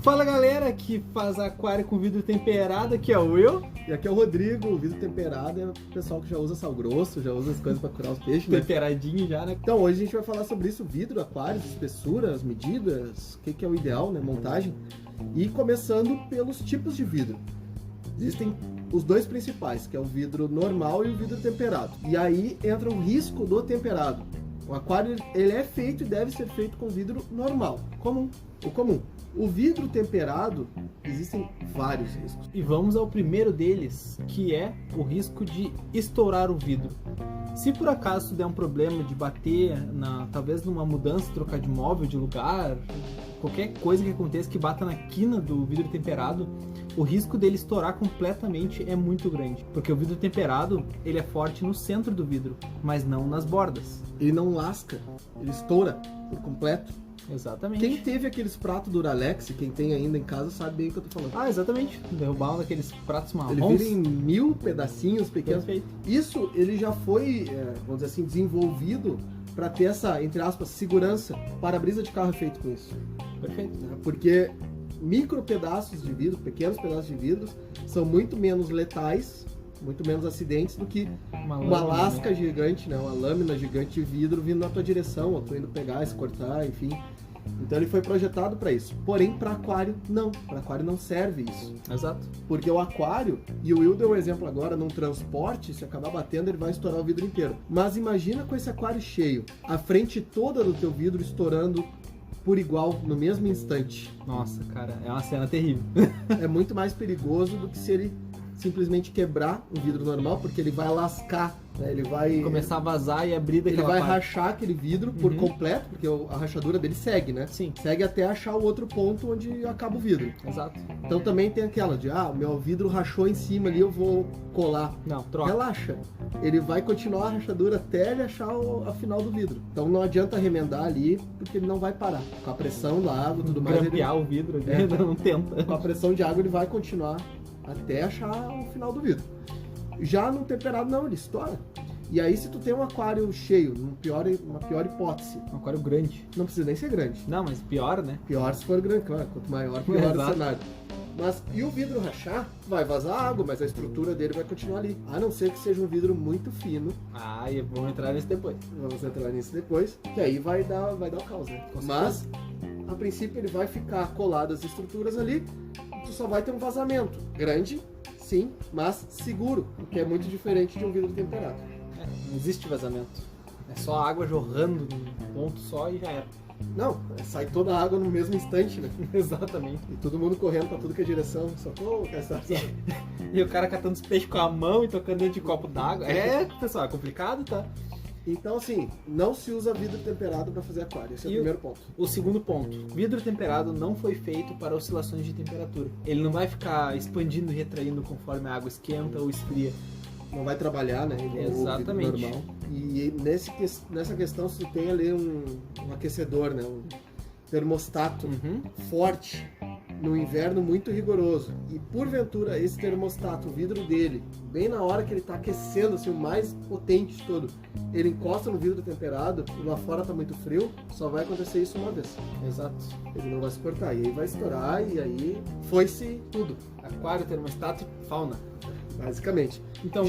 Fala galera que faz aquário com vidro temperado, aqui é o Will. E aqui é o Rodrigo. O vidro temperado é o pessoal que já usa sal grosso, já usa as coisas para curar os peixes, né? Temperadinho já, né? Então hoje a gente vai falar sobre isso, vidro, aquários, espessura, as medidas, o que é o ideal, né, montagem. E começando pelos tipos de vidro. Existem os dois principais, que é o vidro normal e o vidro temperado. E aí entra o risco do temperado. O aquário ele é feito e deve ser feito com vidro normal, comum, o comum. O vidro temperado, existem vários riscos. E vamos ao primeiro deles, que é o risco de estourar o vidro. Se por acaso der um problema de bater, talvez numa mudança, trocar de móvel, de lugar, qualquer coisa que aconteça que bata na quina do vidro temperado, o risco dele estourar completamente é muito grande. Porque o vidro temperado, ele é forte no centro do vidro, mas não nas bordas. Ele não lasca, ele estoura por completo. Exatamente. Quem teve aqueles pratos Duralex, quem tem ainda em casa, sabe bem o que eu tô falando. Ah, exatamente. Derrubar um daqueles pratos marrons. Ele vira em 1000 pedacinhos pequenos. Perfeito. Isso, ele já foi, vamos dizer assim, desenvolvido para ter essa, entre aspas, segurança. Para-brisa de carro é feito com isso. Perfeito. Porque micro pedaços de vidro, pequenos pedaços de vidro, são muito menos letais, muito menos acidentes do que uma lasca, né, gigante, né? Uma lâmina gigante de vidro vindo na tua direção, ou tu indo pegar, se cortar, enfim. Então ele foi projetado para isso. Porém, para aquário, não. Para aquário não serve isso. Exato. Porque o aquário, e o Will deu um exemplo agora, num transporte, se acabar batendo, ele vai estourar o vidro inteiro. Mas imagina com esse aquário cheio, a frente toda do teu vidro estourando por igual, no mesmo instante. Nossa, cara, é uma cena terrível. É muito mais perigoso do que se ele simplesmente quebrar o vidro normal, porque ele vai lascar, né? Ele vai começar a vazar e abrir daquela Ele vai parte. rachar aquele vidro por completo, porque a rachadura dele segue, né? Sim. Segue até achar o outro ponto onde acaba o vidro. Exato. Então também tem aquela de, o meu vidro rachou em cima ali, eu vou colar. Não, troca. Relaxa. Ele vai continuar a rachadura até ele achar a final do vidro. Então não adianta remendar ali, porque ele não vai parar. Com a pressão da água e tudo mais. Grampear o vidro ali, não tenta. Com a pressão de água ele vai continuar até achar o final do vidro. Já no temperado não, ele estoura. E aí se tu tem um aquário cheio, uma pior hipótese. Um aquário grande. Não precisa nem ser grande. Não, mas pior, né? Pior se for grande, claro. Quanto maior, pior o cenário. Mas, e o vidro rachar, vai vazar água, mas a estrutura dele vai continuar ali. A não ser que seja um vidro muito fino. Ah, e vamos entrar nisso depois. Vamos entrar nisso depois, que aí vai dar o caos, né? Mas, a princípio, ele vai ficar colado as estruturas ali, tu só vai ter um vazamento. Grande, sim, mas seguro, o que é muito diferente de um vidro temperado. Não existe vazamento. É só água jorrando num ponto só e já era. Não, sai toda a água no mesmo instante, né? Exatamente. E todo mundo correndo pra tudo que é direção, socorro, essa. E o cara catando os peixes com a mão e tocando dentro de copo d'água. Pessoal, é complicado, tá? Então, assim, não se usa vidro temperado para fazer aquário. Esse é o primeiro ponto. O segundo ponto. Vidro temperado não foi feito para oscilações de temperatura. Ele não vai ficar expandindo e retraindo conforme a água esquenta ou esfria. Não vai trabalhar, né? Exatamente. O vidro normal. E nessa questão, se tu tem ali um aquecedor, né? Um termostato forte, no inverno muito rigoroso, e porventura esse termostato, o vidro dele, bem na hora que ele está aquecendo, assim, o mais potente de todo, ele encosta no vidro temperado e lá fora tá muito frio, só vai acontecer isso uma vez. Exato. Ele não vai suportar, e aí vai estourar, e aí foi-se tudo. Aquário, termostato e fauna. Basicamente. Então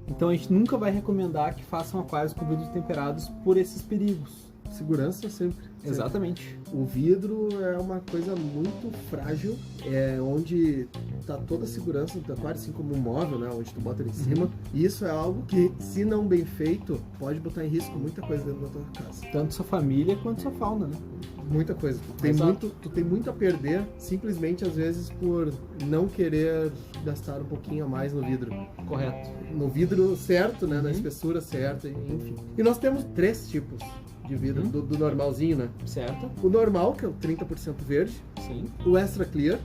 Então a gente nunca vai recomendar que façam aquários com vidros temperados por esses perigos. Segurança sempre. Exatamente. O vidro é uma coisa muito frágil, onde está toda a segurança do aquário, assim como um móvel, né, onde tu bota ele em cima. E isso é algo que, se não bem feito, pode botar em risco muita coisa dentro da tua casa. Tanto sua família quanto sua fauna, né? Muita coisa. Tu tem muito a perder, simplesmente às vezes por não querer gastar um pouquinho a mais no vidro. Correto. No vidro certo, né, na espessura certa, enfim. E nós temos 3 tipos de vidro, do normalzinho, né? Certo. O normal, que é o 30% verde. Sim. O extra clear.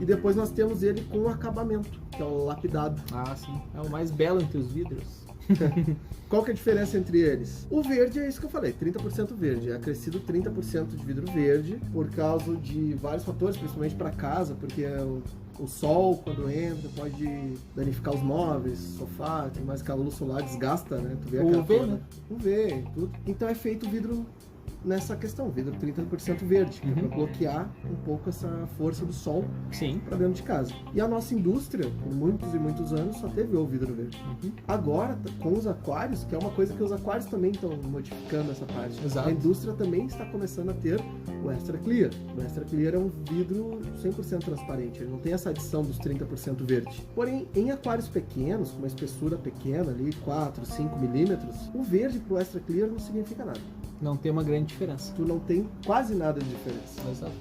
E depois nós temos ele com acabamento, que é o lapidado. Ah, sim. É o mais belo entre os vidros. Qual que é a diferença entre eles? O verde é isso que eu falei, 30% verde. É acrescido 30% de vidro verde por causa de vários fatores, principalmente para casa, porque o sol, quando entra, pode danificar os móveis, sofá, tem mais que a luz solar desgasta, né? Tu vê aquela UV, cor, né? UV, tudo. Então é feito vidro nessa questão, vidro 30% verde, que é Uhum. para bloquear um pouco essa força do sol Sim. para dentro de casa. E a nossa indústria, por muitos e muitos anos, só teve o vidro verde. Uhum. Agora, com os aquários, que é uma coisa que os aquários também estão modificando essa parte. Exato. A indústria também está começando a ter o Extra Clear. O Extra Clear é um vidro 100% transparente, ele não tem essa adição dos 30% verde. Porém, em aquários pequenos, com uma espessura pequena ali, 4, 5 milímetros, o verde pro Extra Clear não significa nada. Não tem uma grande diferença. Tu não tem quase nada de diferença. Exato.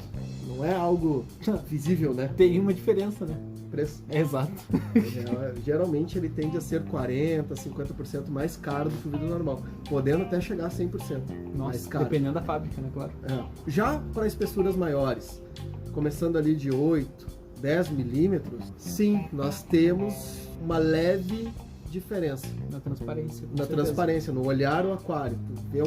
Não é algo visível, né? Tem uma diferença, né? Preço. Exato. Geralmente ele tende a ser 40%, 50% mais caro do que o vidro normal, podendo até chegar a 100% mais Nossa, caro. dependendo da fábrica, né? Claro. É. Já para espessuras maiores, começando ali de 8, 10 milímetros, sim, nós temos uma leve diferença Na transparência. com na certeza. transparência, no olhar o aquário. Tu vê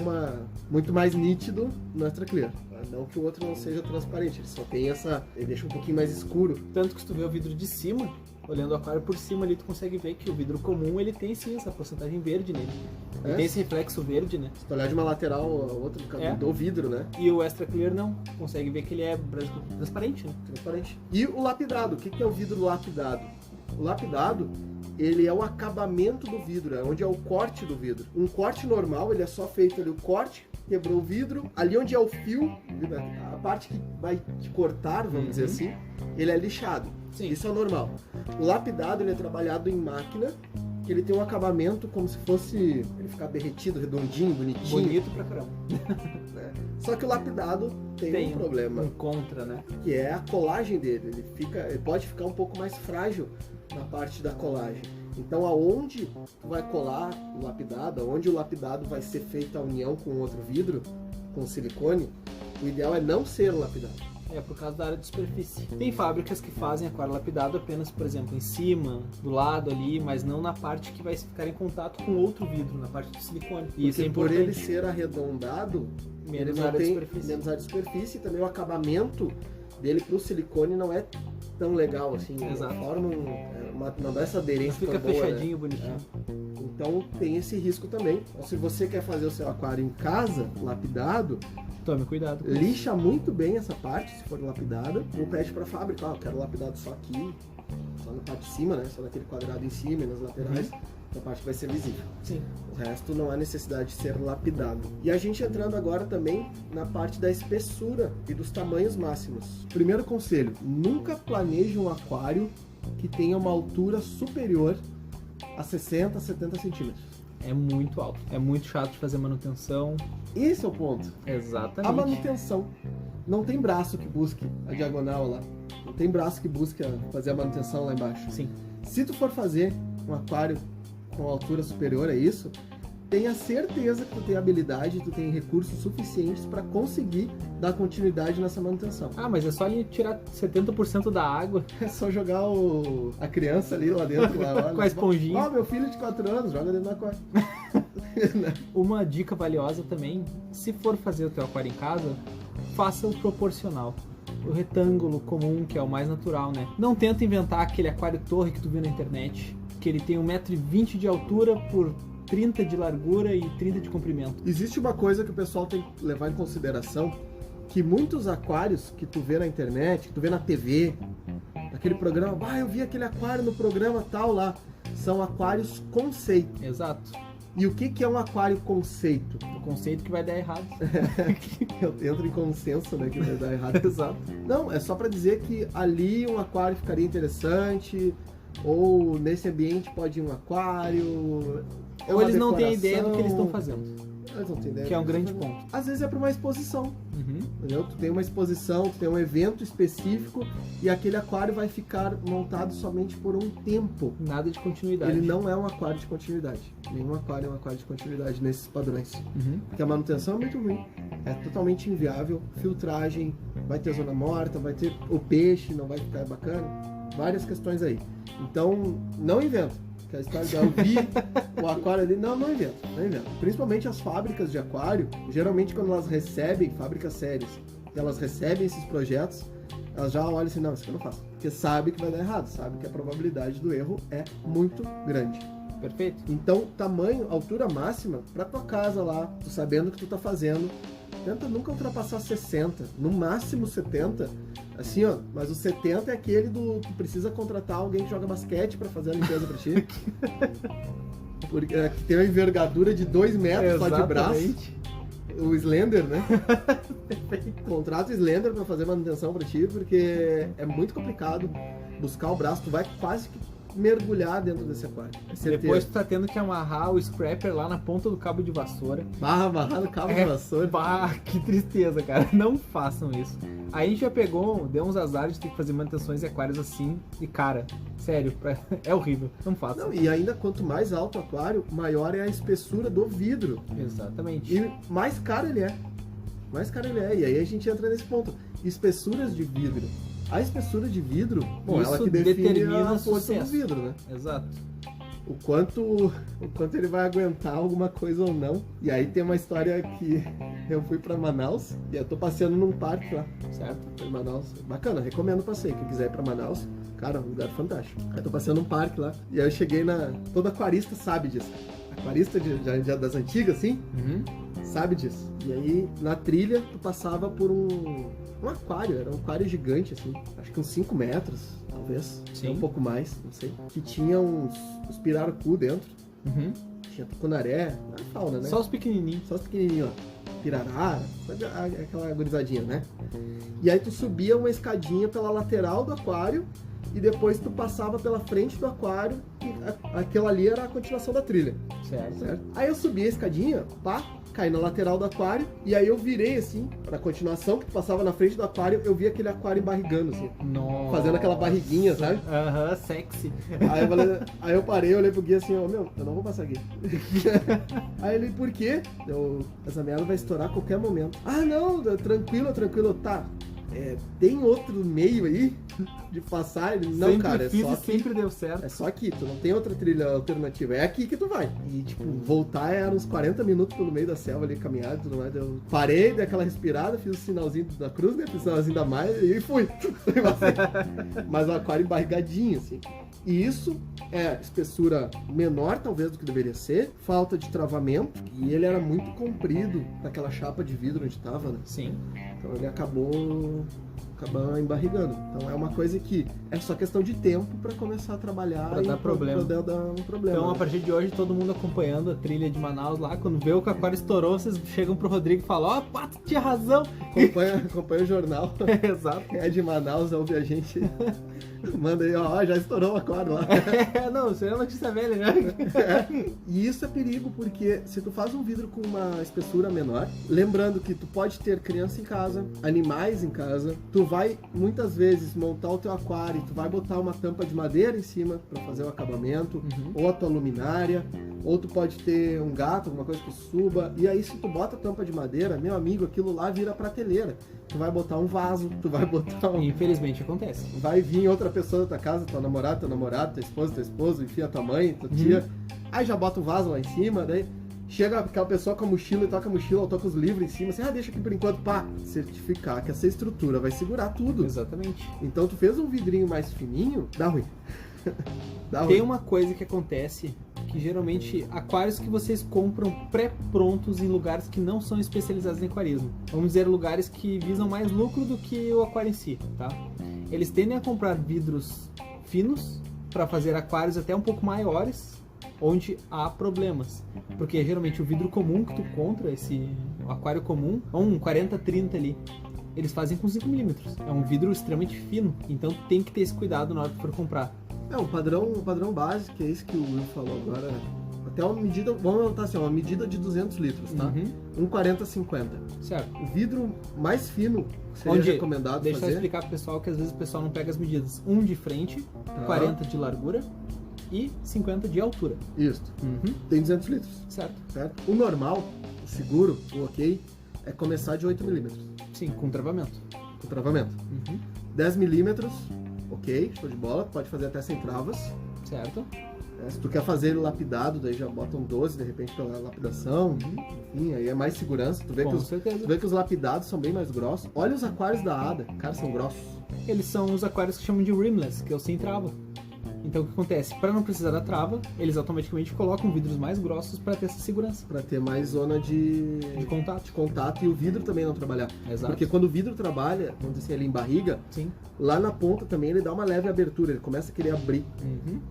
muito mais nítido no Extra Clear. Não que o outro não seja transparente, ele só tem ele deixa um pouquinho mais escuro. Tanto que se tu vê o vidro de cima, olhando o aquário por cima ali, tu consegue ver que o vidro comum, ele tem sim essa porcentagem verde nele. Ele É? tem esse reflexo verde, né? Se tu olhar de uma lateral a outra do vidro, né? E o Extra Clear não. Tu consegue ver que ele é transparente, né? Transparente. E o lapidado, o que é o vidro lapidado? O lapidado, ele é o acabamento do vidro, é onde é o corte do vidro. Um corte normal, ele é só feito ali o corte, quebrou o vidro, ali onde é o fio, a parte que vai te cortar, vamos dizer assim, ele é lixado. Sim. Isso é normal. O lapidado, ele é trabalhado em máquina, que ele tem um acabamento como se fosse ele ficar derretido, redondinho, bonitinho. Bonito pra caramba. Né? Só que o lapidado tem um problema, Um contra, né? que é a colagem dele. Ele pode ficar um pouco mais frágil na parte da colagem. Então, aonde tu vai colar o lapidado, aonde o lapidado vai ser feita a união com outro vidro, com silicone, o ideal é não ser lapidado. É por causa da área de superfície. Tem fábricas que fazem aquário lapidado apenas, por exemplo, em cima, do lado ali, mas não na parte que vai ficar em contato com outro vidro, na parte do silicone. E isso é Porque por importante. ele ser arredondado, ele Menos não área de tem superfície. menos área de superfície, e também o acabamento dele pro silicone não é tão legal assim. Exato. Não forma não dá essa aderência Fica tão boa, né? fechadinho, bonitinho. Então tem esse risco também. Então, se você quer fazer o seu aquário em casa, lapidado, Tome cuidado. com isso. lixa muito bem essa parte, se for lapidada, ou pede para a fábrica, eu quero lapidado só aqui, só na parte de cima, né? Só naquele quadrado em cima e nas laterais, a parte vai ser visível. Sim. O resto não há necessidade de ser lapidado. E a gente entrando agora também na parte da espessura e dos tamanhos máximos. Primeiro conselho, nunca planeje um aquário que tenha uma altura superior a 60, 70 centímetros. É muito alto. É muito chato de fazer manutenção. Esse é o ponto. Exatamente. A manutenção. Não tem braço que busque a diagonal lá. Não tem braço que busque fazer a manutenção lá embaixo. Sim. Se tu for fazer um aquário com altura superior a isso, tenha certeza que tu tem habilidade, tu tem recursos suficientes para conseguir dar continuidade nessa manutenção. Ah, mas é só ali tirar 70% da água É só jogar a criança ali lá dentro. Lá, com a esponjinha. Ó, meu filho de 4 anos, joga dentro do aquário. Uma dica valiosa também, se for fazer o teu aquário em casa, faça o proporcional. O retângulo comum, que é o mais natural, né? Não tenta inventar aquele aquário torre que tu viu na internet, que ele tem 1,20 m de altura por 30 de largura e 30 de comprimento. Existe uma coisa que o pessoal tem que levar em consideração, que muitos aquários que tu vê na internet, que tu vê na TV, naquele programa, eu vi aquele aquário no programa tal lá, são aquários conceito. Exato. E o que é um aquário conceito? O conceito que vai dar errado. Eu entro em consenso, né, que vai dar errado. Exato. Não, é só para dizer que ali um aquário ficaria interessante, ou nesse ambiente pode ir um aquário. É Ou uma eles não têm ideia do que eles decoração. estão fazendo. Eles não têm ideia Que é um do que grande eles estão fazendo. ponto. Às vezes é para uma exposição. Uhum. Entendeu? Tu tem uma exposição, tu tem um evento específico e aquele aquário vai ficar montado somente por um tempo. Nada de continuidade. Ele não é um aquário de continuidade. Nenhum aquário é um aquário de continuidade nesses padrões. Uhum. Porque a manutenção é muito ruim. É totalmente inviável. Filtragem, vai ter zona morta, vai ter o peixe, não vai ficar bacana. Várias questões aí. Então, não inventa. Que a história de eu vi o aquário ali, não inventa, não inventa. Principalmente as fábricas de aquário, geralmente quando elas recebem, fábricas sérias, que elas recebem esses projetos, elas já olham assim, não, isso aqui eu não faço. Porque sabe que vai dar errado, sabe que a probabilidade do erro é muito grande. Perfeito. Então, tamanho, altura máxima, pra tua casa lá, tu sabendo o que tu tá fazendo, tenta nunca ultrapassar 60, no máximo 70. Assim, ó, mas o 70 é aquele do que precisa contratar alguém que joga basquete pra fazer a limpeza pra ti. Porque tem uma envergadura de 2 metros só de braço. O Slender, né? Contrata o Slender pra fazer manutenção pra ti, porque é muito complicado buscar o braço. Tu vai quase que mergulhar dentro desse aquário. Depois tu tá tendo que amarrar o scrapper lá na ponta do cabo de vassoura. Amarrar no cabo de vassoura. Que tristeza, cara. Não façam isso. Aí a gente já deu uns azares de ter que fazer manutenções em aquários assim. E cara, sério, é horrível. Não façam. Não, e ainda quanto mais alto o aquário, maior é a espessura do vidro. Exatamente. E mais caro ele é. E aí a gente entra nesse ponto. Espessuras de vidro. A espessura de vidro, bom, ela que define a força do vidro, né? Exato. O quanto ele vai aguentar alguma coisa ou não. E aí tem uma história que eu fui pra Manaus e eu tô passeando num parque lá. Certo? Em Manaus. Bacana, recomendo o passeio. Quem quiser ir pra Manaus, cara, um lugar fantástico. Eu tô passeando num parque lá. E aí eu cheguei todo aquarista sabe disso. Aquarista já das antigas, assim, sabe disso. E aí, na trilha, tu passava por um aquário, era um aquário gigante, assim, acho que uns 5 metros, talvez, um pouco mais, não sei, que tinha uns pirarucu dentro, tinha tucunaré, a fauna, né? Só os pequenininhos, ó, pirarara, aquela gurizadinha, né? E aí tu subia uma escadinha pela lateral do aquário e depois tu passava pela frente do aquário e aquela ali era a continuação da trilha. Certo? Aí eu subi a escadinha, pá, caí na lateral do aquário e aí eu virei assim, pra continuação, que tu passava na frente do aquário, eu vi aquele aquário embarrigando assim. Nossa. Fazendo aquela barriguinha, sabe? Sexy. Aí eu parei, olhei pro guia assim, eu não vou passar aqui. Aí ele, por quê? Essa merda vai estourar a qualquer momento. Ah, não, tranquilo, tá. Tem outro meio aí de passar? Ele, não, sempre cara, fiz só e aqui. sempre deu certo. É só aqui, tu não tem outra trilha alternativa, é aqui que tu vai. E tipo, voltar era uns 40 minutos pelo meio da selva ali, caminhada e tudo mais. Eu parei, dei aquela respirada, fiz o sinalzinho da cruz, né? Fiz o sinalzinho da malha e fui. Mas o aquário embarrigadinho, assim. E isso é espessura menor, talvez, do que deveria ser, falta de travamento, e ele era muito comprido naquela chapa de vidro onde estava, né? Sim. Então ele acabou embarrigando. Então é uma coisa que é só questão de tempo para começar a trabalhar pra dar problema. Poder dar um problema. Então, a partir de hoje, todo mundo acompanhando a trilha de Manaus lá, quando vê o que o aquário estourou, vocês chegam pro Rodrigo e falam, ó, Pato, tinha razão. Acompanha o jornal. Exato. É de Manaus, ouve a gente. Manda aí, ó, já estourou o aquário lá. Não, isso é notícia velha, né? E isso é perigo, porque se tu faz um vidro com uma espessura menor, lembrando que tu pode ter criança em casa, animais em casa, tu vai muitas vezes montar o teu aquário, tu vai botar uma tampa de madeira em cima para fazer o acabamento, ou a tua luminária, ou tu pode ter um gato, alguma coisa que suba, e aí se tu bota a tampa de madeira, meu amigo, aquilo lá vira prateleira. Tu vai botar um vaso, tu vai botar um... Infelizmente acontece. Vai vir outra pessoa da tua casa, tua namorada, tua esposa, teu esposo, enfim, tua mãe, tua tia. Aí já bota o vaso lá em cima, daí chega aquela pessoa com a mochila e toca a mochila, ou toca os livros em cima, assim, deixa aqui por enquanto, pá, certificar que essa estrutura vai segurar tudo. Exatamente. Então tu fez um vidrinho mais fininho, dá ruim. Tem uma coisa que acontece, que geralmente aquários que vocês compram pré-prontos em lugares que não são especializados em aquarismo. Vamos dizer, lugares que visam mais lucro do que o aquário em si, tá? Eles tendem a comprar vidros finos para fazer aquários até um pouco maiores, onde há problemas. Porque geralmente o vidro comum que tu compra, o aquário comum, um 40-30 ali, eles fazem com 5mm. É um vidro extremamente fino, então tem que ter esse cuidado na hora que for comprar. Um padrão básico, que é esse que o Will falou agora. Até uma medida, vamos anotar assim, uma medida de 200 litros, tá? Um 40-50. Certo. O vidro mais fino seria recomendado deixa fazer. eu explicar pro pessoal que às vezes o pessoal não pega as medidas. Um de frente, 40 de largura e 50 de altura. Isso. Tem 200 litros. Certo. O normal, o seguro, o ok, é começar de 8mm. Sim, com travamento. 10mm, ok, show de bola, pode fazer até sem travas. Certo. Se tu quer fazer ele lapidado, daí já bota um 12 de repente pela lapidação. Enfim, aí é mais segurança. Tu vê que os lapidados são bem mais grossos. Olha os aquários da Ada, cara, são grossos. Eles são os aquários que chamam de rimless, que é o sem trava. Então o que acontece? Para não precisar da trava, eles automaticamente colocam vidros mais grossos para ter essa segurança. Para ter mais zona de contato. E o vidro também não trabalhar. Exato. Porque quando o vidro trabalha, vamos dizer assim, ali em barriga, Sim. lá na ponta também ele dá uma leve abertura, ele começa a querer abrir.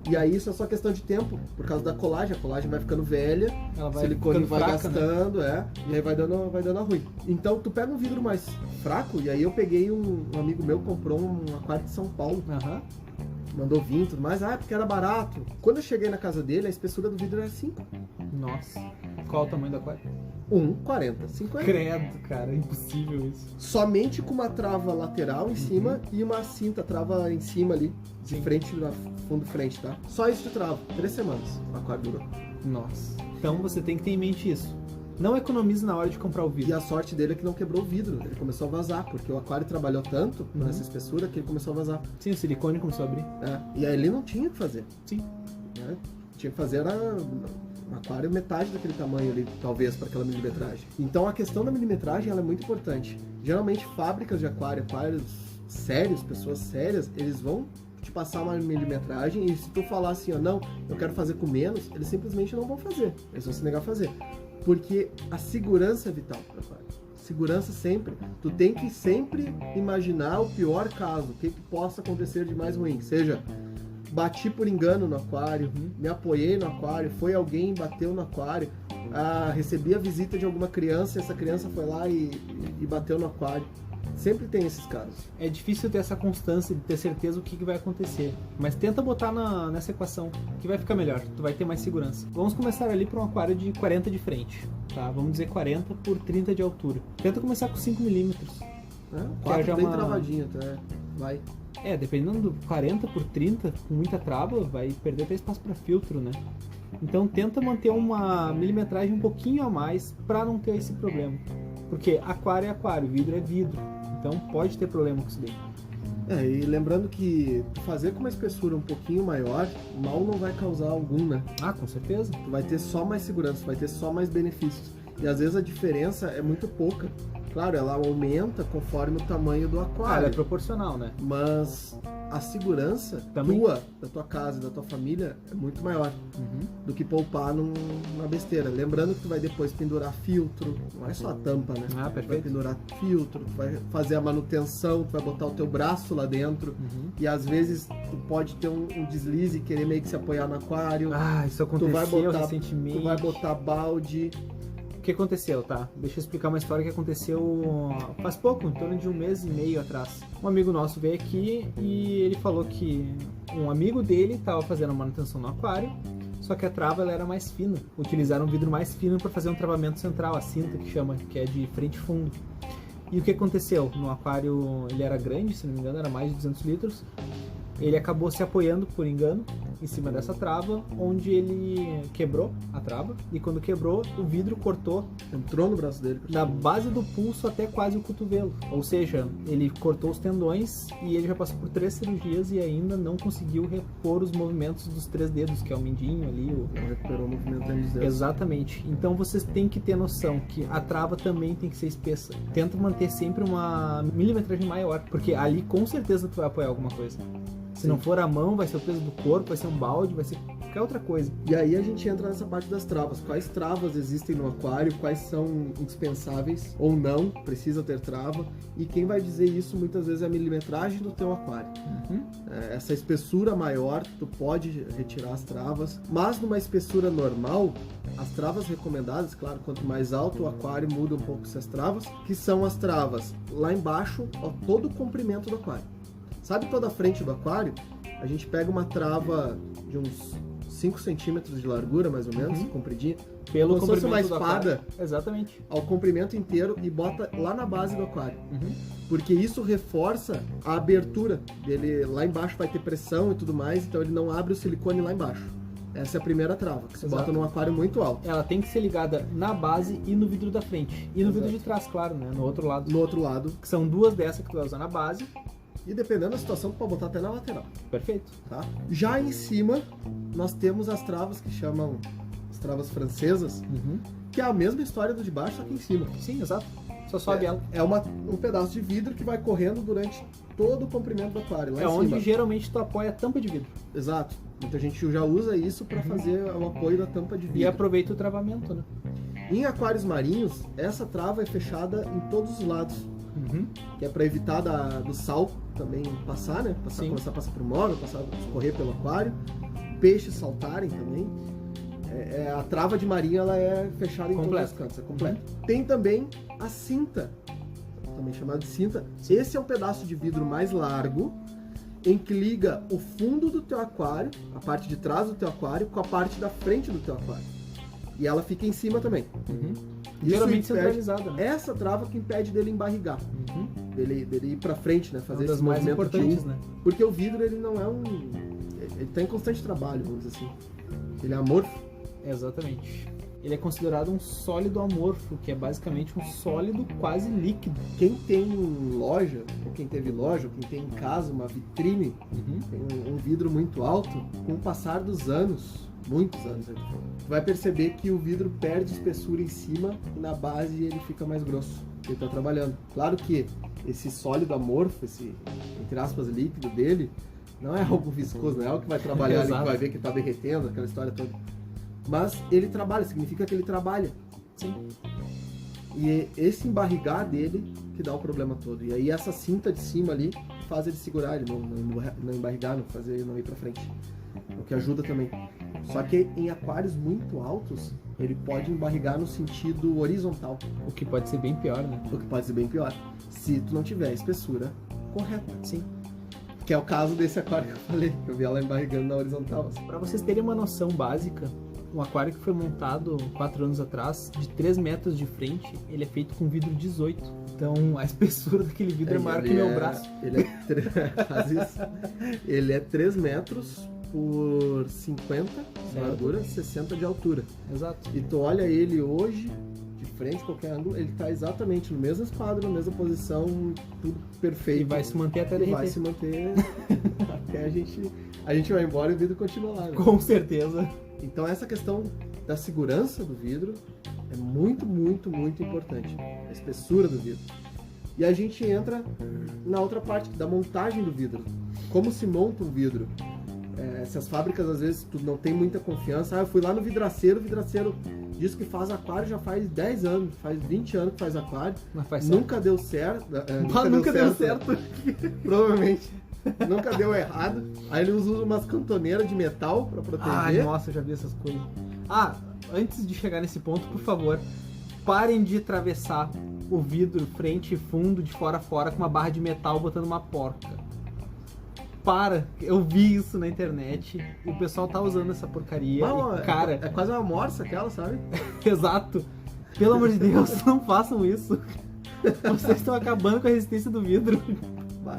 E aí isso é só questão de tempo, por causa da colagem. A colagem vai ficando velha, o silicone vai gastando, né? E aí vai dando ruim. Então tu pega um vidro mais fraco, e aí eu peguei um amigo meu comprou um aquário de São Paulo. Mandou vir e tudo mais, porque era barato. Quando eu cheguei na casa dele, a espessura do vidro era 5. Nossa. Qual o tamanho do aquário? 40, 50. Credo, cara, é impossível isso. Somente com uma trava lateral em cima e uma cinta, trava em cima ali, de frente, na fundo frente, tá? Só isso de trava, 3 semanas o aquário durou. Nossa. Então você tem que ter em mente isso. Não economize na hora de comprar o vidro. E a sorte dele é que não quebrou o vidro, ele começou a vazar, porque o aquário trabalhou tanto nessa espessura que ele começou a vazar. Sim, o silicone começou a abrir. E aí ele não tinha o que fazer. Sim. Tinha que fazer um aquário metade daquele tamanho ali, talvez, para aquela milimetragem. Então a questão da milimetragem ela é muito importante. Geralmente fábricas de aquários sérios, pessoas sérias, eles vão te passar uma milimetragem e se tu falar assim, não, eu quero fazer com menos, eles simplesmente não vão fazer. Eles vão se negar a fazer. Porque a segurança é vital para o aquário. Segurança sempre. Tu tem que sempre imaginar o pior caso, o que possa acontecer de mais ruim. Seja, bati por engano no aquário, me apoiei no aquário, foi alguém, bateu no aquário, recebi a visita de alguma criança, essa criança foi lá e bateu no aquário. Sempre tem esses casos. É difícil ter essa constância de ter certeza o que vai acontecer. Mas tenta botar nessa equação, que vai ficar melhor. Tu vai ter mais segurança. Vamos começar ali para um aquário de 40 de frente. Tá? Vamos dizer 40 por 30 de altura. Tenta começar com 5 milímetros. 4 bem travadinho, tá? Vai. Dependendo do 40 por 30, com muita trava, vai perder até espaço para filtro, né? Então tenta manter uma milimetragem um pouquinho a mais para não ter esse problema. Porque aquário é aquário, vidro é vidro. Então pode ter problema com isso daí. E lembrando que fazer com uma espessura um pouquinho maior, mal não vai causar algum, né? Com certeza. Tu vai ter só mais segurança, vai ter só mais benefícios. E às vezes a diferença é muito pouca. Claro, ela aumenta conforme o tamanho do aquário. Ela é proporcional, né? Mas a segurança também da tua casa e da tua família é muito maior do que poupar numa besteira. Lembrando que tu vai depois pendurar filtro, não é só a tampa, né? Perfeito. Tu vai pendurar filtro, tu vai fazer a manutenção, tu vai botar o teu braço lá dentro e às vezes tu pode ter um deslize e querer meio que se apoiar no aquário. Isso aconteceu recentemente. Tu vai botar balde. O que aconteceu, tá? Deixa eu explicar uma história que aconteceu faz pouco, em torno de 1 mês e meio atrás. Um amigo nosso veio aqui e ele falou que um amigo dele estava fazendo a manutenção no aquário, só que a trava ela era mais fina. Utilizaram um vidro mais fino para fazer um travamento central, a cinta que chama, que é de frente e fundo. E o que aconteceu? No aquário ele era grande, se não me engano, era mais de 200 litros. Ele acabou se apoiando, por engano, em cima dessa trava, onde ele quebrou a trava. E quando quebrou, o vidro cortou. Entrou no braço dele. Da base do pulso até quase o cotovelo. Ou seja, ele cortou os tendões e ele já passou por 3 cirurgias e ainda não conseguiu repor os movimentos dos 3 dedos, que é o mindinho ali. Não recuperou o movimento dos dedos. Exatamente. Então vocês têm que ter noção que a trava também tem que ser espessa. Tenta manter sempre uma milimetragem maior, porque ali com certeza tu vai apoiar alguma coisa. Se não for a mão, vai ser o peso do corpo, vai ser um balde, vai ser qualquer outra coisa. E aí a gente entra nessa parte das travas. Quais travas existem no aquário, quais são indispensáveis ou não, precisa ter trava. E quem vai dizer isso muitas vezes é a milimetragem do teu aquário. Essa espessura maior, tu pode retirar as travas. Mas numa espessura normal, as travas recomendadas, claro, quanto mais alto o aquário, muda um pouco essas travas, que são as travas lá embaixo, todo o comprimento do aquário. Sabe toda a frente do aquário? A gente pega uma trava de uns 5 centímetros de largura, mais ou menos, compridinha. Pelo como se fosse uma espada. Exatamente. Ao comprimento inteiro e bota lá na base do aquário. Porque isso reforça a abertura dele. Lá embaixo vai ter pressão e tudo mais, então ele não abre o silicone lá embaixo. Essa é a primeira trava, que se bota num aquário muito alto. Ela tem que ser ligada na base e no vidro da frente. E no vidro de trás, claro, né? No outro lado. No outro lado. Que são 2 dessas que tu vai usar na base. E dependendo da situação, tu pode botar até na lateral. Perfeito. Tá? Já em cima, nós temos as travas que chamam as travas francesas, que é a mesma história do de baixo, só que em cima. Sim, exato. Só sobe ela. É um pedaço de vidro que vai correndo durante todo o comprimento do aquário, lá em cima. Onde geralmente tu apoia a tampa de vidro. Exato. Muita gente já usa isso para fazer o apoio da tampa de vidro. E aproveita o travamento, né? Em aquários marinhos, essa trava é fechada em todos os lados, que é para evitar do sal também passar, né? Começar a passar por móvel, escorrer pelo aquário, peixes saltarem também. A trava de marinho ela é fechada em todos os cantos, é completa. Tem também a cinta, também chamada de cinta. Esse é um pedaço de vidro mais largo, em que liga o fundo do teu aquário, a parte de trás do teu aquário, com a parte da frente do teu aquário. E ela fica em cima também. Geralmente centralizada, né? Essa trava que impede dele embarrigar. Dele ir pra frente, né? Fazer esse mais movimento importantes, né? Porque o vidro, ele não é ele tá em constante trabalho, vamos dizer assim. Ele é amorfo. Exatamente. Ele é considerado um sólido amorfo, que é basicamente um sólido quase líquido. Quem tem loja, ou quem teve loja, ou quem tem em casa uma vitrine, tem um vidro muito alto, com o passar dos anos, muitos anos, vai perceber que o vidro perde espessura em cima e na base ele fica mais grosso, porque ele está trabalhando. Claro que esse sólido amorfo, esse, entre aspas, líquido dele, não é algo viscoso, não é algo que vai trabalhar ali, que vai ver que está derretendo, aquela história toda. Mas ele trabalha, significa que ele trabalha. Sim. E esse embarrigar dele que dá o problema todo. E aí essa cinta de cima ali faz ele segurar, ele não embarrigar, não ir pra frente. O que ajuda também. Só que em aquários muito altos, ele pode embarrigar no sentido horizontal. O que pode ser bem pior, né? O que pode ser bem pior. Se tu não tiver a espessura correta. Sim. Que é o caso desse aquário que eu falei, que eu vi ela embarrigando na horizontal. Assim. Pra vocês terem uma noção básica, um aquário que foi montado 4 anos atrás, de 3 metros de frente, ele é feito com vidro 18. Então a espessura daquele vidro é maior que meu braço. Ele é 3 metros por 50 de largura, 60 de altura. Exato. E tu olha ele hoje, de frente, qualquer ângulo, ele tá exatamente no mesmo esquadro, na mesma posição, tudo perfeito. E vai se manter até derreter. Vai se manter até a gente vai embora e o vidro continua lá. Né? Com certeza. Então essa questão da segurança do vidro é muito, muito, muito importante. A espessura do vidro. E a gente entra na outra parte, da montagem do vidro. Como se monta um vidro? Se as fábricas, às vezes, tu não tem muita confiança. Eu fui lá no vidraceiro, o vidraceiro diz que faz aquário já faz 10 anos, faz 20 anos que faz aquário. Mas faz nunca deu certo. Nunca deu certo. Provavelmente. Nunca deu errado. Aí eles usam umas cantoneiras de metal pra proteger. Ai, nossa, eu já vi essas coisas. Antes de chegar nesse ponto, por favor, parem de atravessar o vidro frente e fundo, de fora a fora, com uma barra de metal botando uma porca. Eu vi isso na internet e o pessoal tá usando essa porcaria. Não, e, cara, é quase uma morsa aquela, sabe? Exato. Pelo amor de Deus, não façam isso. Vocês estão acabando com a resistência do vidro.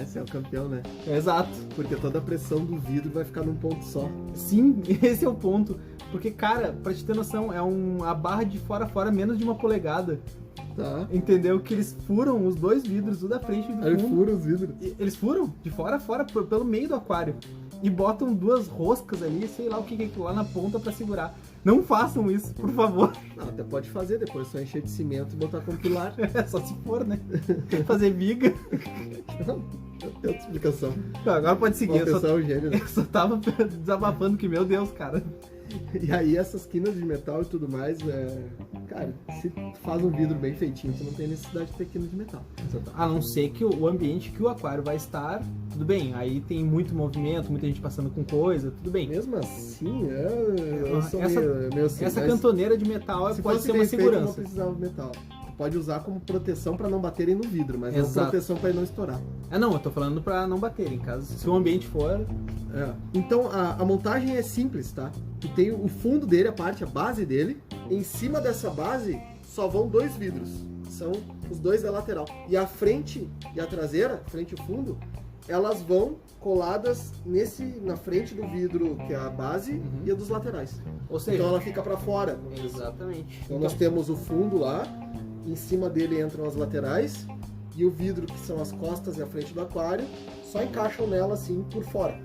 Esse é o campeão, né? Exato. Porque toda a pressão do vidro vai ficar num ponto só. Sim, esse é o ponto. Porque, cara, pra te ter noção, a barra de fora a fora menos de 1 polegada. Tá. Entendeu? Que eles furam os dois vidros, o da frente e o do fundo. Eles furam os vidros. Eles furam de fora a fora, pelo meio do aquário. E botam 2 roscas ali, sei lá o que é aquilo lá na ponta pra segurar. Não façam isso, por favor. Não, até pode fazer depois, só encher de cimento e botar como pilar. Só se for, né? Fazer viga. Não tem outra explicação. Agora pode seguir. Eu só tava desabafando que, meu Deus, cara. E aí essas quinas de metal e tudo mais, cara, se tu faz um vidro bem feitinho, tu não tem necessidade de ter quina de metal. A não ser que o ambiente que o aquário vai estar, tudo bem, aí tem muito movimento, muita gente passando com coisa, tudo bem. Mesmo assim, eu sou meio assim, essa cantoneira de metal pode ser uma segurança. Não precisava de metal. Pode usar como proteção para não baterem no vidro, mas não proteção para ele não estourar. Não, eu tô falando para não bater, em caso, se o ambiente for... Então a montagem é simples, tá? Tu tem o fundo dele, a base dele. Em cima dessa base só vão 2 vidros, são os 2 da lateral. E a frente e a traseira, frente e fundo, elas vão coladas na frente do vidro, que é a base, e a dos laterais. Ou seja, então ela fica para fora. Exatamente. Então nós temos o fundo lá, em cima dele entram as laterais, e o vidro, que são as costas e a frente do aquário, só encaixam nela assim por fora.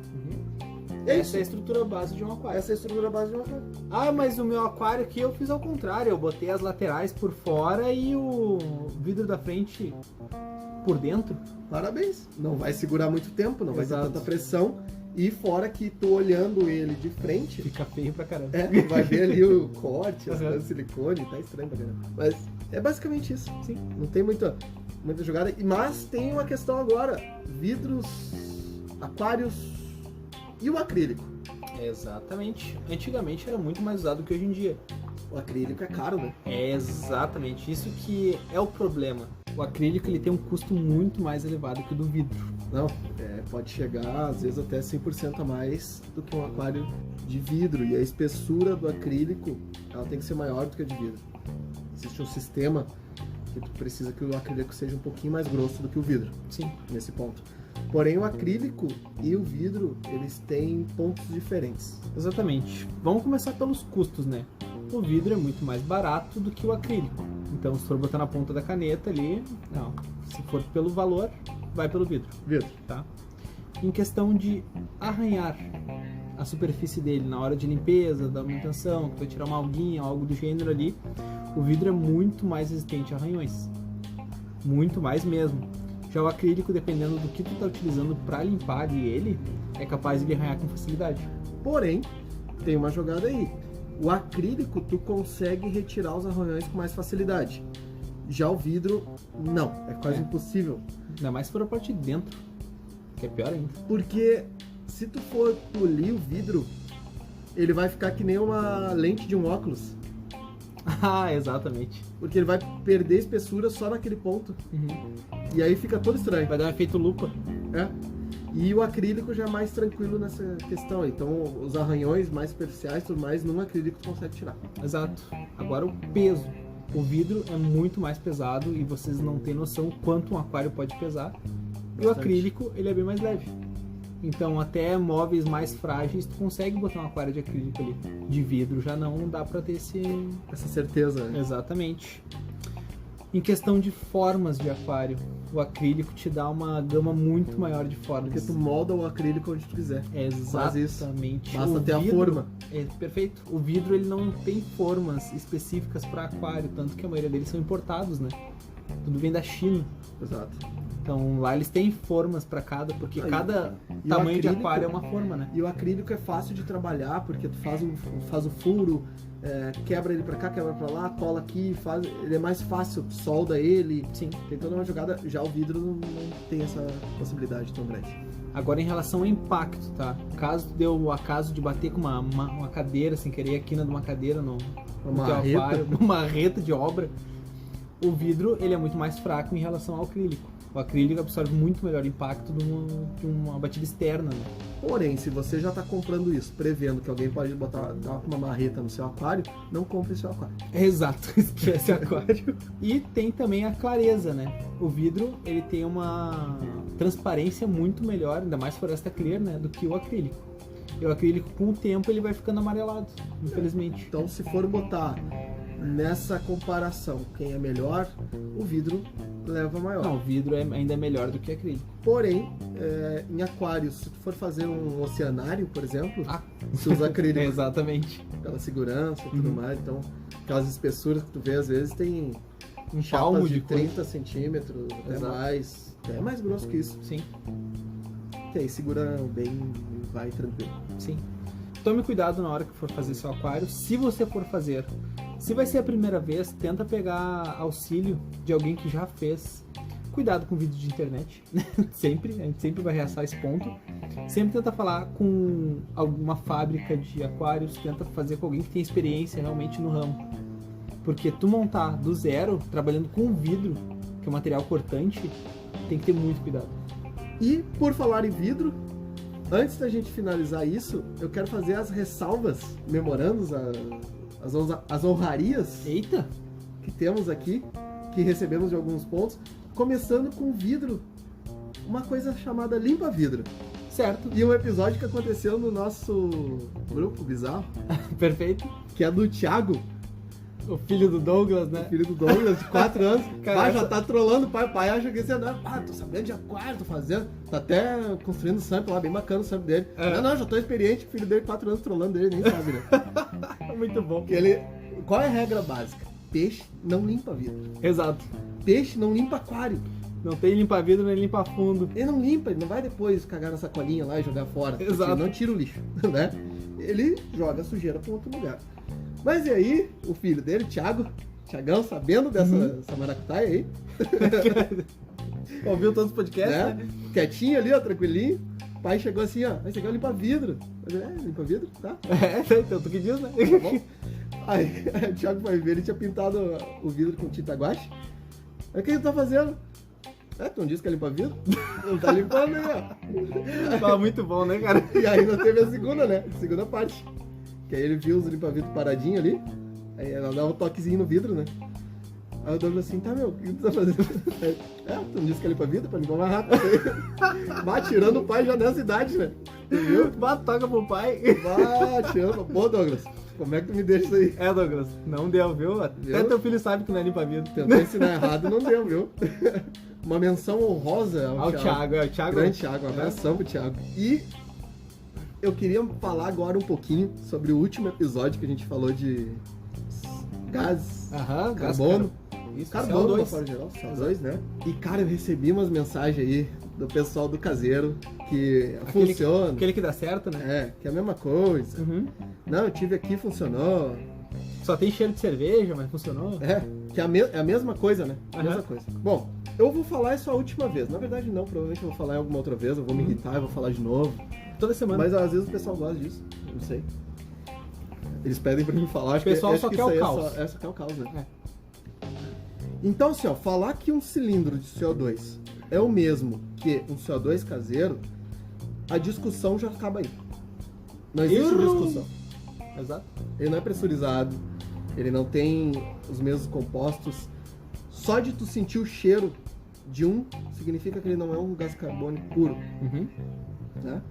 Essa é a estrutura base de um aquário. Essa é a estrutura base de um aquário. Mas o meu aquário aqui eu fiz ao contrário. Eu botei as laterais por fora e o vidro da frente por dentro. Parabéns. Não vai segurar muito tempo, não vai ter tanta pressão. E fora que tu olhando ele de frente, Fica feio pra caramba. tu vai ver ali o corte, as Uhum. coisas de silicone, tá estranho pra caramba. Mas é basicamente isso. Sim. Não tem muita jogada. Mas tem uma questão agora: vidros, aquários e o acrílico. Exatamente. Antigamente era muito mais usado que hoje em dia. O acrílico é caro, né? É exatamente isso que é o problema. O acrílico ele tem um custo muito mais elevado que o do vidro. Não, pode chegar às vezes até 100% a mais do que um aquário de vidro. E a espessura do acrílico, ela tem que ser maior do que a de vidro. Existe um sistema que tu precisa que o acrílico seja um pouquinho mais grosso do que o vidro, Sim. nesse ponto. Porém, o acrílico e o vidro, eles têm pontos diferentes. Exatamente. Vamos começar pelos custos, né? O vidro é muito mais barato do que o acrílico. Então, se for botar na ponta da caneta ali, não. Se for pelo valor, vai pelo vidro, Vidro. tá? Em questão de arranhar a superfície dele na hora de limpeza, da manutenção, que vai tirar uma alguinha, algo do gênero ali, o vidro é muito mais resistente a arranhões. Muito mais mesmo. Já o acrílico, dependendo do que tu tá utilizando para limpar ali ele, é capaz de arranhar com facilidade. Porém, tem uma jogada aí. O acrílico, tu consegue retirar os arranhões com mais facilidade. Já o vidro, não. É quase impossível. Ainda mais se for a parte de dentro, que é pior ainda. Porque se tu for polir o vidro, ele vai ficar que nem uma lente de um óculos. Ah, exatamente. Porque ele vai perder espessura só naquele ponto. E aí fica todo estranho. Vai dar um efeito lupa. É. E o acrílico já é mais tranquilo nessa questão. Então, os arranhões mais superficiais, tudo mais, num acrílico tu consegue tirar. Exato. Agora o peso. O vidro é muito mais pesado e vocês não têm noção quanto um aquário pode pesar. E o Bastante. acrílico, ele é bem mais leve. Então, até móveis mais frágeis, tu consegue botar um aquário de acrílico ali. De vidro já não dá pra ter esse... Essa certeza, né? Exatamente. Em questão de formas de aquário, o acrílico te dá uma gama muito maior de formas. Porque tu molda o acrílico onde tu quiser. Faz isso. Exatamente. Basta O ter a vidro- forma. É perfeito. O vidro ele não tem formas específicas para aquário, tanto que a maioria deles são importados, né? Tudo vem da China. Exato. Então lá eles têm formas para cada, porque Aí, cada e o tamanho de acrílico- aquário é uma forma, né? E o acrílico é fácil de trabalhar, porque tu faz o furo, quebra ele pra cá, quebra pra lá, cola aqui, ele é mais fácil, tu solda ele, Sim. tem toda uma jogada. Já o vidro não tem essa possibilidade tão grande. Agora em relação ao impacto, tá? Caso deu o acaso de bater com uma cadeira sem querer, a quina de uma cadeira no Uma teu marreta. aquário, uma marreta de obra, o vidro ele é muito mais fraco em relação ao acrílico. O acrílico absorve muito melhor o impacto de uma batida externa, né? Porém, se você já está comprando isso, prevendo que alguém pode dar uma marreta no seu aquário, não compre seu aquário. Exato, esquece o aquário. E tem também a clareza, né? O vidro, ele tem uma transparência muito melhor, ainda mais Foresta Clear, né? Do que o acrílico. E o acrílico, com o tempo, ele vai ficando amarelado, infelizmente. Então, se for botar nessa comparação quem é melhor, o vidro leva maior. Não, o vidro ainda é melhor do que acrílico. Porém, em aquários, se tu for fazer um oceanário, por exemplo, Ah, se usa acrílico exatamente. pela segurança e tudo mais, então aquelas espessuras que tu vê às vezes tem Um chapas palmo de de coisa. 30 centímetros, Exato. até mais grosso que isso, Sim, que aí segura bem e vai tranquilo. sim. Tome cuidado na hora que for fazer seu aquário. Se você for fazer, se vai ser a primeira vez, tenta pegar auxílio de alguém que já fez. Cuidado com vídeo de internet, sempre, a gente sempre vai reaçar esse ponto. Sempre tenta falar com alguma fábrica de aquários, tenta fazer com alguém que tem experiência realmente no ramo. Porque tu montar do zero, trabalhando com vidro, que é um material cortante, tem que ter muito cuidado. E por falar em vidro, antes da gente finalizar isso, eu quero fazer as ressalvas, memorandos, as honrarias Eita! que temos aqui, que recebemos de alguns pontos, começando com vidro, uma coisa chamada limpa vidro. Certo, E um episódio que aconteceu no nosso grupo bizarro, perfeito. que é do Thiago, O filho do Douglas, né? filho do Douglas, de 4 anos. Cara, Já tá trolando o pai acha que você não. Tô sabendo de aquário, tô fazendo. Tá até construindo sample lá, bem bacana o sample dele. É. Não, já tô experiente, o filho dele 4 anos trolando ele, nem sabe, né? Muito bom. Qual é a regra básica? Peixe não limpa vidro. Exato. Peixe não limpa aquário. Não tem limpa-vidro nem limpa-fundo. Ele não limpa, ele não vai depois cagar na sacolinha lá e jogar fora. Exato. Ele não tira o lixo, né? Ele joga a sujeira para outro lugar. Mas e aí, o filho dele, Thiagão, sabendo dessa maracutaia aí, ouviu todos os podcasts, né? né? Quietinho ali, ó, tranquilinho. O pai chegou assim, ó, esse aqui é o limpa-vidro. Limpa-vidro, tá? Então tu que diz, né? Tá bom? Aí o Thiago foi ver, ele tinha pintado o vidro com tinta guache. Aí o que ele tá fazendo? Tu não disse que é limpa-vidro? Não tá limpando aí, ó. Tá muito bom, né, cara? E ainda teve a segunda, né? A segunda parte. Que aí ele viu os limpa-vidro paradinho ali. Aí ela dava um toquezinho no vidro, né? Aí o Douglas assim, tá, meu, o que tu tá fazendo? Aí, tu não disse que é limpa-vidro? Pra limpar mais rápido. Vai tirando o pai já nessa idade, né? Entendeu? Toca pro pai. Vai tirando. Pô, Douglas, como é que tu me deixa isso aí? Douglas, não deu, viu? Até teu filho sabe que não é limpa-vidro. Tentou ensinar errado, não deu, viu? Uma menção honrosa ao Thiago. O grande Thiago, um abração pro Thiago. E eu queria falar agora um pouquinho sobre o último episódio que a gente falou de gás, carbono. Isso, Carbono, CO2. de forma geral, CO2, né? E, cara, eu recebi umas mensagens aí do pessoal do caseiro que funciona. Aquele que dá certo, né? Que é a mesma coisa. Uhum. Não, eu tive aqui, funcionou. Só tem cheiro de cerveja, mas funcionou. Que é a mesma coisa, né? A mesma coisa. Bom, eu vou falar isso a última vez. Na verdade, não, provavelmente eu vou falar em alguma outra vez. Eu vou me irritar, eu vou falar de novo. Toda semana. Mas às vezes o pessoal gosta disso, eu não sei. Eles pedem pra mim falar. O pessoal só quer o caos. Só quer o caos, né? Então, assim, ó, falar que um cilindro de CO2 é o mesmo que um CO2 caseiro, a discussão já acaba aí. Não existe discussão. Exato. Ele não é pressurizado, ele não tem os mesmos compostos. Só de tu sentir o cheiro de um, significa que ele não é um gás carbônico puro. Uhum. Né?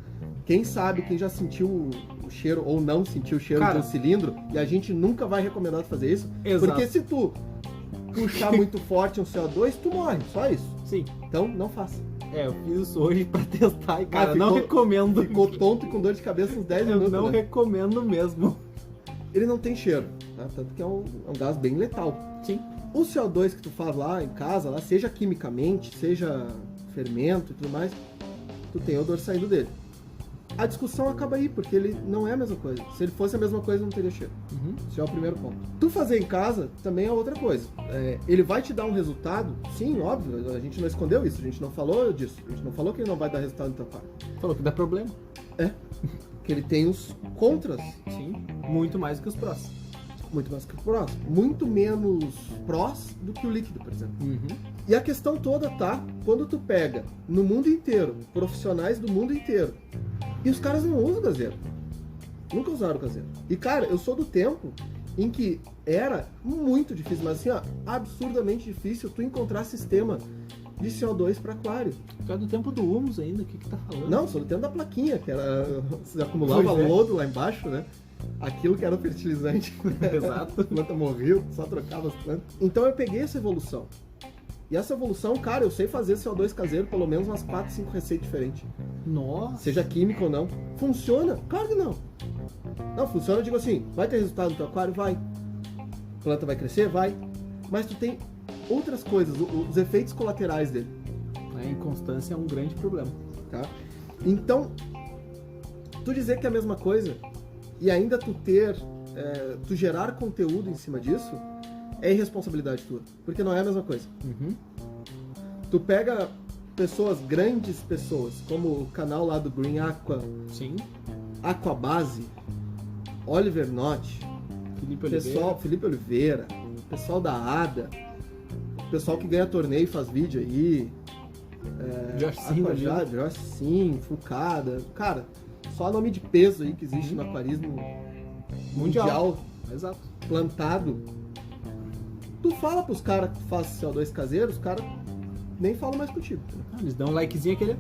Quem sabe, quem já sentiu o cheiro ou não sentiu o cheiro de um cilindro, e a gente nunca vai recomendar tu fazer isso. Exato. Porque se tu puxar muito forte um CO2, tu morre, só isso. Sim. Então, não faça. Eu fiz isso hoje pra testar e, cara, não recomendo. Ficou tonto e com dor de cabeça uns 10 minutos. Eu não recomendo mesmo. Ele não tem cheiro, tá? Tanto que é um gás bem letal. Sim. O CO2 que tu faz lá em casa, lá, seja quimicamente, seja fermento e tudo mais, tu tem odor saindo dele. A discussão acaba aí, porque ele não é a mesma coisa. Se ele fosse a mesma coisa, não teria cheiro. Uhum. Esse é o primeiro ponto. Tu fazer em casa também é outra coisa. Ele vai te dar um resultado? Sim, óbvio. A gente não escondeu isso. A gente não falou disso. A gente não falou que ele não vai dar resultado no teu quarto. Falou que dá problema. Que ele tem os contras. Sim. Muito mais do que os prós. Muito mais que o prós. Muito menos prós do que o líquido, por exemplo. Uhum. E a questão toda tá quando tu pega no mundo inteiro, profissionais do mundo inteiro, e os caras não usam caseiro. Nunca usaram caseiro. E, cara, eu sou do tempo em que era muito difícil, mas assim, ó, absurdamente difícil tu encontrar sistema de CO2 para aquário. Tu é do tempo do humus ainda, o que tá falando? Não, sou do tempo da plaquinha, que era... Você acumulava lodo lá embaixo, né? Aquilo que era o fertilizante. Exato. A planta morreu, só trocava as plantas. Então eu peguei essa evolução. E essa evolução, cara, eu sei fazer CO2 caseiro pelo menos umas 4, 5 receitas diferentes. Nossa. Seja química ou não. Funciona? Claro que não. Não, funciona, eu digo assim, vai ter resultado no teu aquário? Vai. A planta vai crescer? Vai. Mas tu tem outras coisas, os efeitos colaterais dele. A inconstância é um grande problema. Tá? Então, tu dizer que é a mesma coisa e ainda tu tu gerar conteúdo em cima disso, é irresponsabilidade tua, porque não é a mesma coisa. Uhum. Tu pega grandes pessoas, como o canal lá do Green Aqua, Sim. Aquabase, Oliver Nott, Felipe Oliveira, pessoal da ADA, pessoal que ganha torneio e faz vídeo aí, Josh Sim, Fucada, cara, só nome de peso aí que existe no aquarismo mundial. Exato. Plantado. Tu fala pros caras que fazem CO2 caseiro, os caras nem falam mais contigo. Eles dão um likezinho aquele.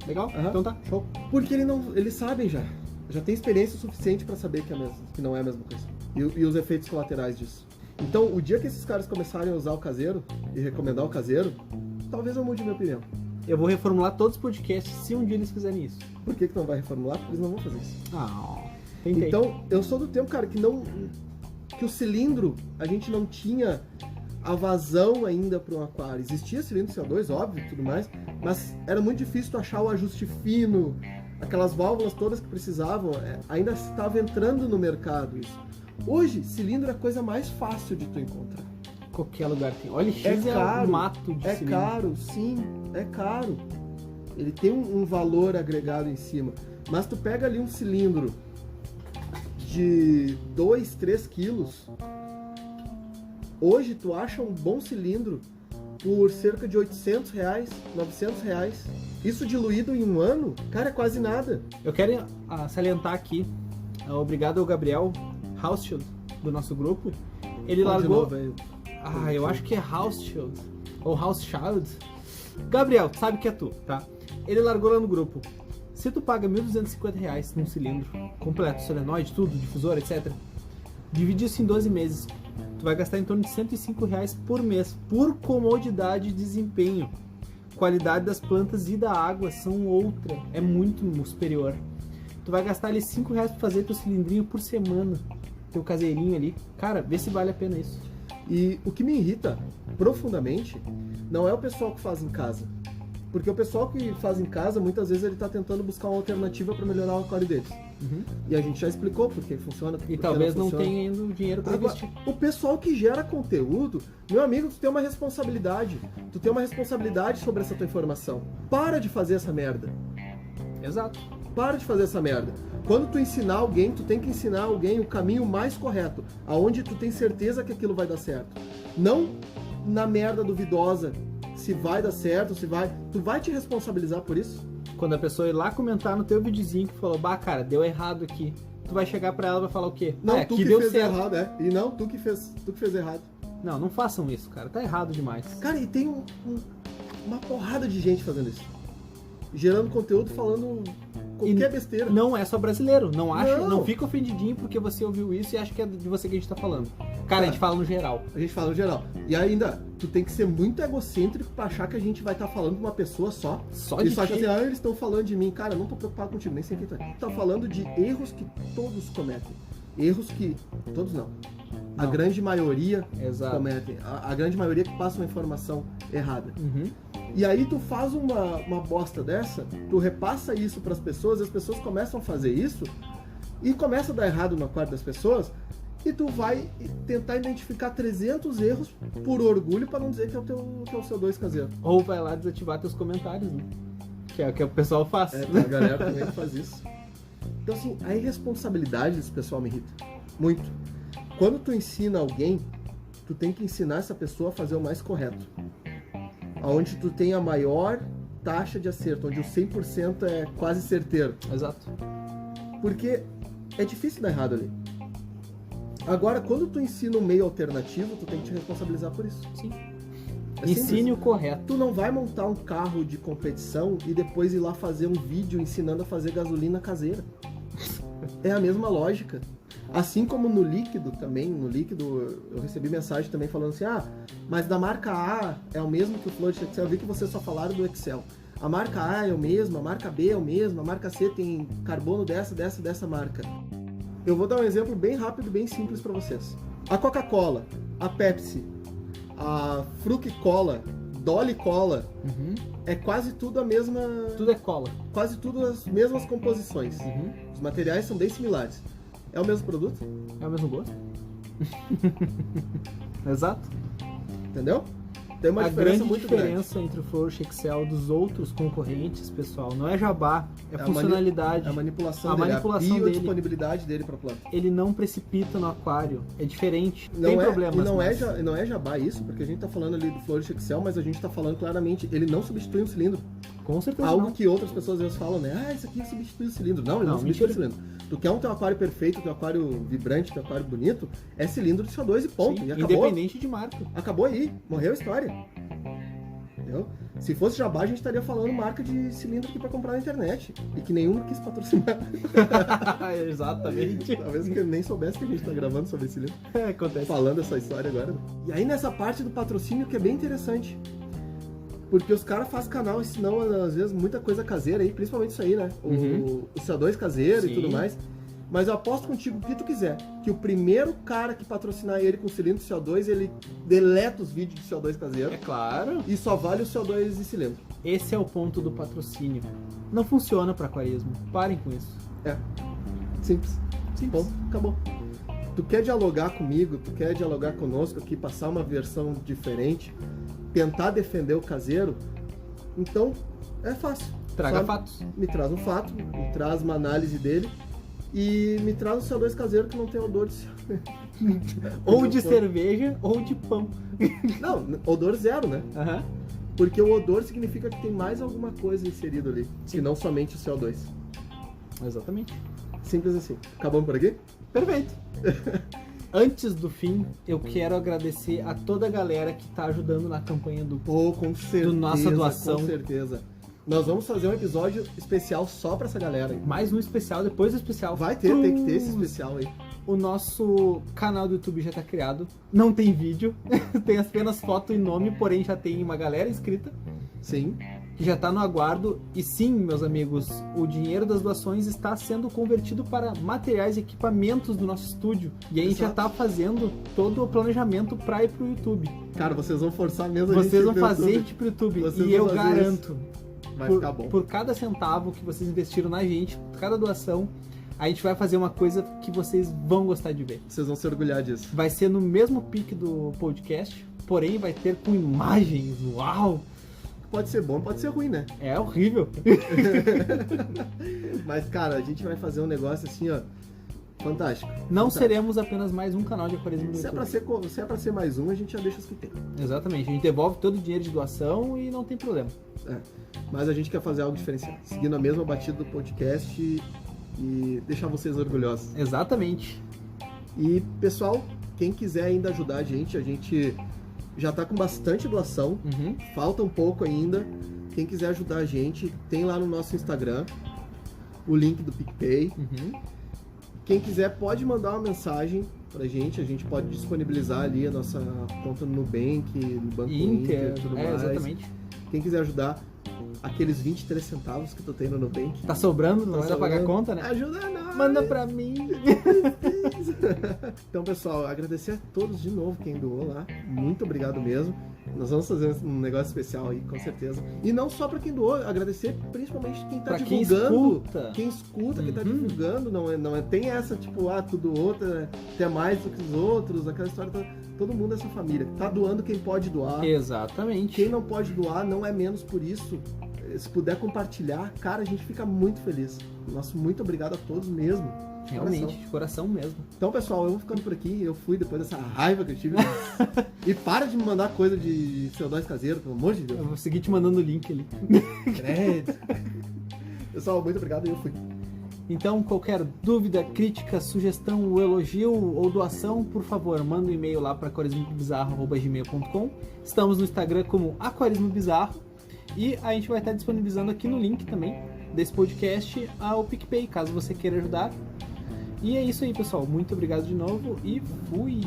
Legal? Então tá, show. Porque eles sabem já tem experiência suficiente pra saber que não é a mesma coisa. E os efeitos colaterais disso. Então, o dia que esses caras começarem a usar o caseiro e recomendar o caseiro, talvez eu mude minha opinião. Eu vou reformular todos os podcasts se um dia eles fizerem isso. Por que não vai reformular? Porque eles não vão fazer isso. Tentei. Então, eu sou do tempo, cara, que o cilindro, a gente não tinha a vazão ainda para um aquário. Existia cilindro CO2, óbvio, e tudo mais, mas era muito difícil tu achar o ajuste fino, aquelas válvulas todas que precisavam, ainda estava entrando no mercado isso. Hoje, cilindro é a coisa mais fácil de tu encontrar. Qualquer lugar tem. OLX É caro, um mato de cilindro. caro, sim, é caro. Ele tem um valor agregado em cima. Mas tu pega ali um cilindro de 2, 3 quilos. Hoje tu acha um bom cilindro por cerca de R$800, R$900. Isso diluído em um ano, cara, é quase nada. Eu quero salientar aqui, obrigado ao Gabriel Hauschild, do nosso grupo. Ele largou... eu acho que é Hauschild, ou Hauschild. Gabriel, tu sabe que é tu, tá? Ele largou lá no grupo. Se tu paga R$1.250 num cilindro completo, solenoide, tudo, difusor, etc. Divide isso em 12 meses. Tu vai gastar em torno de R$105 por mês, por comodidade e desempenho. Qualidade das plantas e da água são outra, é muito superior. Tu vai gastar ali R$5 pra fazer teu cilindrinho por semana, teu caseirinho ali. Cara, vê se vale a pena isso. E o que me irrita profundamente não é o pessoal que faz em casa. Porque o pessoal que faz em casa, muitas vezes ele está tentando buscar uma alternativa para melhorar o aquário deles. Uhum. E a gente já explicou por que funciona. E talvez não tenha ainda o dinheiro para investir. O pessoal que gera conteúdo, meu amigo, tu tem uma responsabilidade. Tu tem uma responsabilidade sobre essa tua informação. Para de fazer essa merda. Exato. Para de fazer essa merda. Quando tu ensinar alguém, tu tem que ensinar alguém o caminho mais correto, aonde tu tem certeza que aquilo vai dar certo. Não na merda duvidosa, se vai dar certo, se vai... Tu vai te responsabilizar por isso? Quando a pessoa ir lá comentar no teu videozinho que falou, bah, cara, deu errado aqui, tu vai chegar pra ela e vai falar o quê? Não, tu que deu fez certo. errado, E não, tu que fez errado. Não façam isso, cara, tá errado demais. Cara, e tem uma porrada de gente fazendo isso. Gerando conteúdo, falando qualquer besteira. Não é só brasileiro, não fica ofendidinho porque você ouviu isso e acha que é de você que a gente tá falando. Cara, a gente fala no geral. A gente fala no geral. E ainda, tu tem que ser muito egocêntrico pra achar que a gente vai estar falando de uma pessoa só. Só e de só acha ti. assim, eles estão falando de mim. Cara, eu não tô preocupado contigo, nem sei quem tá. Tu tá falando de erros que todos cometem. Erros que... Todos não. A grande maioria Exato. cometem. A grande maioria que passa uma informação errada. Uhum. E aí tu faz uma bosta dessa, tu repassa isso pras pessoas, e as pessoas começam a fazer isso, e começa a dar errado no aquário das pessoas, e tu vai tentar identificar 300 erros por orgulho para não dizer que é o teu CO2 caseiro. Ou vai lá desativar teus comentários, né? Que é o que o pessoal faz. A galera também faz isso. Então assim, a irresponsabilidade desse pessoal me irrita muito. Quando tu ensina alguém, tu tem que ensinar essa pessoa a fazer o mais correto. Onde tu tem a maior taxa de acerto, onde o 100% é quase certeiro. Exato. Porque é difícil dar errado ali. Agora, quando tu ensina um meio alternativo, tu tem que te responsabilizar por isso. Sim. É Ensine o correto. Tu não vai montar um carro de competição e depois ir lá fazer um vídeo ensinando a fazer gasolina caseira. É a mesma lógica. Assim como no líquido também, eu recebi mensagem também falando assim, mas da marca A é o mesmo que o Flood Excel, eu vi que vocês só falaram do Excel. A marca A é o mesmo, a marca B é o mesmo, a marca C tem carbono dessa marca. Eu vou dar um exemplo bem rápido, bem simples para vocês. A Coca-Cola, a Pepsi, a Fruc Cola, Dolly Cola, é quase tudo a mesma... Tudo é cola. Quase tudo as mesmas composições. Os materiais são bem similares. É o mesmo produto? É o mesmo gosto. Exato. Entendeu? Tem uma diferença muito grande. A grande diferença entre o Flourish Excel dos outros concorrentes, pessoal, não é jabá, é funcionalidade. A manipulação a dele, manipulação a biodisponibilidade dele para a planta. Ele não precipita no aquário, é diferente, não tem é, problemas. E não é jabá isso, porque a gente está falando ali do Flourish Excel, mas a gente está falando claramente, ele não substitui um cilindro. Com certeza Algo não. que outras pessoas às vezes falam, né? Isso aqui substitui o cilindro. Não, ele não substitui o cilindro. Tu quer um teu aquário perfeito, teu aquário vibrante, teu aquário bonito, é cilindro de CO2 e ponto. Sim, e acabou. independente de marca. Acabou aí, morreu a história. Entendeu? Se fosse jabá, a gente estaria falando marca de cilindro aqui pra comprar na internet. E que nenhum quis patrocinar. Exatamente. Talvez que eu nem soubesse que a gente tá gravando sobre esse cilindro. Acontece. Falando essa história agora. E aí nessa parte do patrocínio que é bem interessante. Porque os caras fazem canal ensinam, às vezes, muita coisa caseira aí, principalmente isso aí, né? O CO2 caseiro e tudo mais. Mas eu aposto contigo o que tu quiser, que o primeiro cara que patrocinar ele com cilindro de CO2, ele deleta os vídeos de CO2 caseiro É claro. e só vale o CO2 de cilindro. Esse é o ponto do patrocínio. Não funciona para aquarismo. Parem com isso. É. Simples. Simples. Bom, acabou. Tu quer dialogar comigo, tu quer dialogar conosco aqui, passar uma versão diferente, tentar defender o caseiro, então é fácil. Traga Só fatos. Me traz um fato, me traz uma análise dele e me traz um CO2 caseiro que não tem odor de Ou de cerveja ou de pão. Não, odor zero, né? Aham. Porque o odor significa que tem mais alguma coisa inserida ali, que não somente o CO2. Exatamente. Simples assim. Acabamos por aqui? Perfeito. Antes do fim, eu quero agradecer a toda a galera que tá ajudando na campanha do Pô, com certeza. nossa doação. Com certeza. Nós vamos fazer um episódio especial só pra essa galera. Mais um especial, depois do especial. Vai ter, tem que ter esse especial aí. O nosso canal do YouTube já tá criado. Não tem vídeo, tem apenas foto e nome, porém já tem uma galera inscrita Sim. que já tá no aguardo. E sim, meus amigos, o dinheiro das doações está sendo convertido para materiais e equipamentos do nosso estúdio. E a gente já tá fazendo todo o planejamento pra ir pro YouTube. Cara, vocês vão forçar mesmo a Vocês gente vão pro fazer YouTube. gente pro YouTube. Vocês E vão eu fazer garanto, Vai ficar bom. por cada centavo que vocês investiram na gente, cada doação, a gente vai fazer uma coisa que vocês vão gostar de ver. Vocês vão se orgulhar disso. Vai ser no mesmo pique do podcast, porém vai ter com imagens. Uau! Pode ser bom, pode ser ruim, né? É horrível. Mas, cara, a gente vai fazer um negócio assim, ó, fantástico. Não Fantástico. seremos apenas mais um canal de aquarismo do Se é, YouTube. se é pra ser mais um, a gente já deixa os que tem. Exatamente, a gente devolve todo o dinheiro de doação e não tem problema. É. Mas a gente quer fazer algo diferenciado, seguindo a mesma batida do podcast e deixar vocês orgulhosos. Exatamente. E, pessoal, quem quiser ainda ajudar a gente já tá com bastante doação, Uhum. falta um pouco ainda. Quem quiser ajudar a gente, tem lá no nosso Instagram o link do PicPay. Uhum. Quem quiser pode mandar uma mensagem pra gente, a gente pode disponibilizar ali a nossa conta no Nubank, no Banco Inter Inter, e tudo mais. exatamente. Quem quiser ajudar, aqueles 23 centavos que tu tem no Nubank, Tá sobrando, não Tá vai pagar sobrando. conta, né? ajuda nós! Manda pra mim. Então, pessoal, agradecer a todos de novo quem doou lá. Muito obrigado mesmo. Nós vamos fazer um negócio especial aí, com certeza. E não só pra quem doou, agradecer principalmente quem tá Pra quem divulgando. escuta. Quem escuta, quem tá Uhum. divulgando. Não é, tem essa, tipo, tu doou, até mais do que os outros, aquela história toda. Todo mundo é essa família. Tá doando quem pode doar. Exatamente. Quem não pode doar não é menos por isso. Se puder compartilhar, cara, a gente fica muito feliz. Nosso muito obrigado a todos mesmo. De Realmente, coração. de coração mesmo. Então, pessoal, eu vou ficando por aqui. Eu fui depois dessa raiva que eu tive. E para de me mandar coisa de CO2 caseiro, pelo amor de Deus. Eu vou seguir te mandando o link ali. Credo. Pessoal, muito obrigado e eu fui. Então, qualquer dúvida, crítica, sugestão, elogio ou doação, por favor, manda um e-mail lá para aquarismobizarro@gmail.com. Estamos no Instagram como Aquarismo Bizarro e a gente vai estar disponibilizando aqui no link também desse podcast ao PicPay, caso você queira ajudar. E é isso aí, pessoal. Muito obrigado de novo e fui!